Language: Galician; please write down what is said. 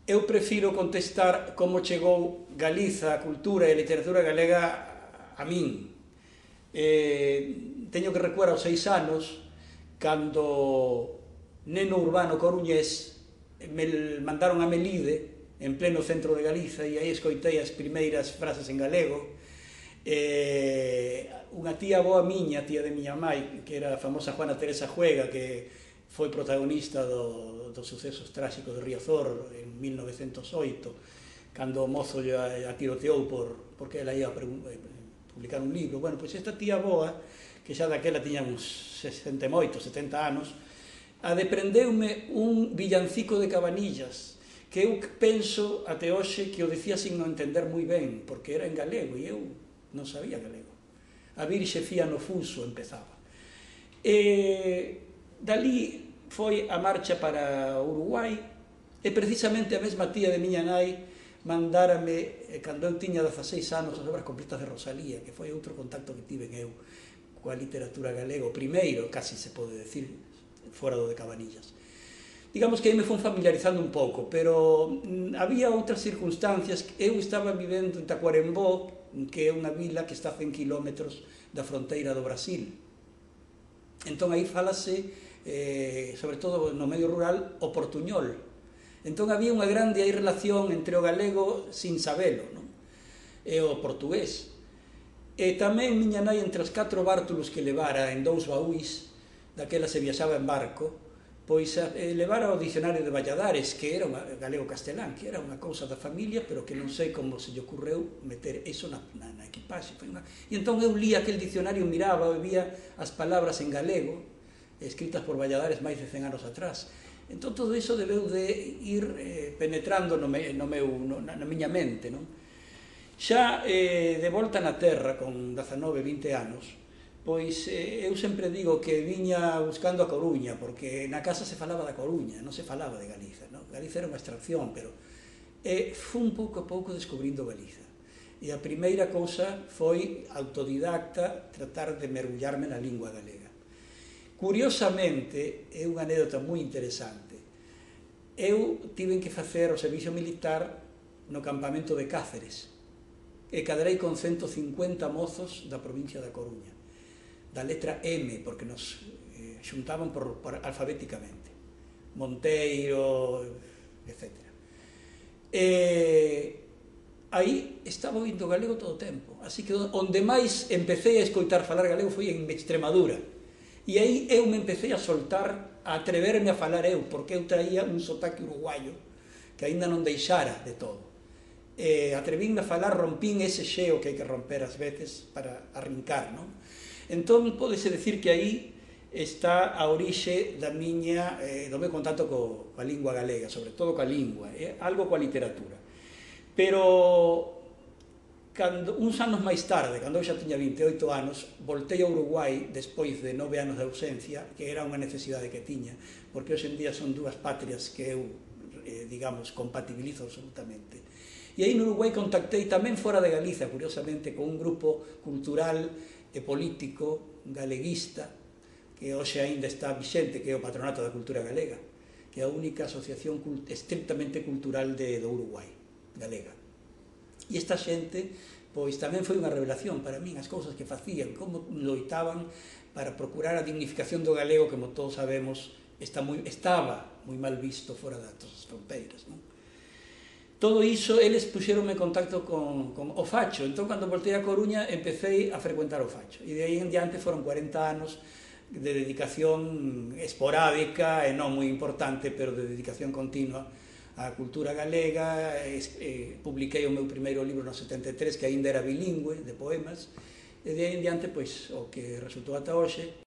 Eu prefiro contestar como chegou Galiza, a cultura e a literatura galega a min. Teño que recuar aos 6 anos, cando neno urbano coruñés me mandaron a Melide, en pleno centro de Galiza, e aí escoitei as primeiras frases en galego. Unha tía boa miña, tía de miña mai, que era a famosa Juana Teresa Juega, que foi protagonista dos sucesos tráxicos de Riazor en 1908, cando o mozo a tiroteou porque ela ia publicar un libro. Bueno, pois esta tía boa, que xa daquela tiña uns 68, 70 anos, deprendeume un villancico de Cabanillas, que eu penso até hoxe que o dicía sin non entender moi ben, porque era en galego e eu non sabía galego. A Virxe fía no fuso empezaba. Dalí foi a marcha para Uruguai e precisamente a mesma tía de miña nai mandárame, cando eu tiña 16 anos, as obras completas de Rosalía, que foi outro contacto que tive eu coa literatura galega, o primeiro, casi se pode decir, fora do de Cabanillas. Digamos que aí me fun familiarizando un pouco, pero había outras circunstancias. Eu estaba vivendo en Tacuarembó, que é unha vila que está a 100 kilómetros da fronteira do Brasil. Entón aí falase, sobre todo no medio rural, o portuñol. Entón había unha grande aí relación entre o galego sin sabelo, non? E o portugués. E tamén miña nai, entre os 4 bártulos que levara en 2 baúis, daquela se viaxaba en barco, pois levara o dicionario de Valladares, que era un galego-castelán, que era unha cousa da familia, pero que non sei como se lle ocurreu meter iso na equipaxe. E entón eu lía aquel dicionario, miraba, vía as palabras en galego, escritas por Valladares máis de 100 anos atrás. Entón todo iso debeu de ir penetrando na miña mente, non? Xa de volta na terra, con 19, 20 anos, pois eu sempre digo que viña buscando a Coruña, porque na casa se falaba da Coruña, non se falaba de Galiza, non? Galiza era unha abstracción, pero fun pouco a pouco descubrindo Galiza. E a primeira cousa foi autodidacta, tratar de mergullarme na lingua galega. Curiosamente, é unha anécdota moi interesante, eu tiven que facer o servicio militar no campamento de Cáceres, e cadrei con 150 mozos da provincia da Coruña, da letra M, porque nos xuntaban por alfabéticamente, Monteiro, etc. Aí estaba oindo galego todo o tempo, así que onde máis empecé a escoitar falar galego foi en Extremadura, e aí eu me empecé a soltar, a atreverme a falar eu, porque eu traía un sotaque uruguayo que aínda non deixara de todo. Atrevinme a falar, rompín ese xeo que hai que romper ás veces para arrincar, non? Entón, pódese decir que aí está a orixe do meu contacto coa lingua galega, sobre todo coa lingua, algo coa literatura. Pero, uns anos máis tarde, cando eu xa tiña 28 anos, voltei a Uruguai despois de 9 anos de ausencia, que era unha necesidade que tiña, porque hoxe en día son dúas patrias que eu, digamos, compatibilizo absolutamente. E aí no Uruguai contactei tamén fora de Galiza, curiosamente, con un grupo cultural e político galeguista, que hoxe aínda está vixente, que é o Patronato da Cultura Galega, que é a única asociación estrictamente cultural do Uruguai, galega. E esta xente, pois tamén foi unha revelación para min, as cousas que facían, como loitaban para procurar a dignificación do galego, que, como todos sabemos, estaba moi mal visto fora das fronteiras, non? Todo iso, eles puxeronme en contacto con o Facho. Entón, cando voltei a Coruña, empecé a frecuentar o Facho. E de aí en diante foron 40 anos de dedicación esporádica e non moi importante, pero de dedicación continua á cultura galega. Publiquei o meu primeiro libro no 73, que aínda era bilingüe, de poemas, e de aí en diante, pois, o que resultou ata hoxe.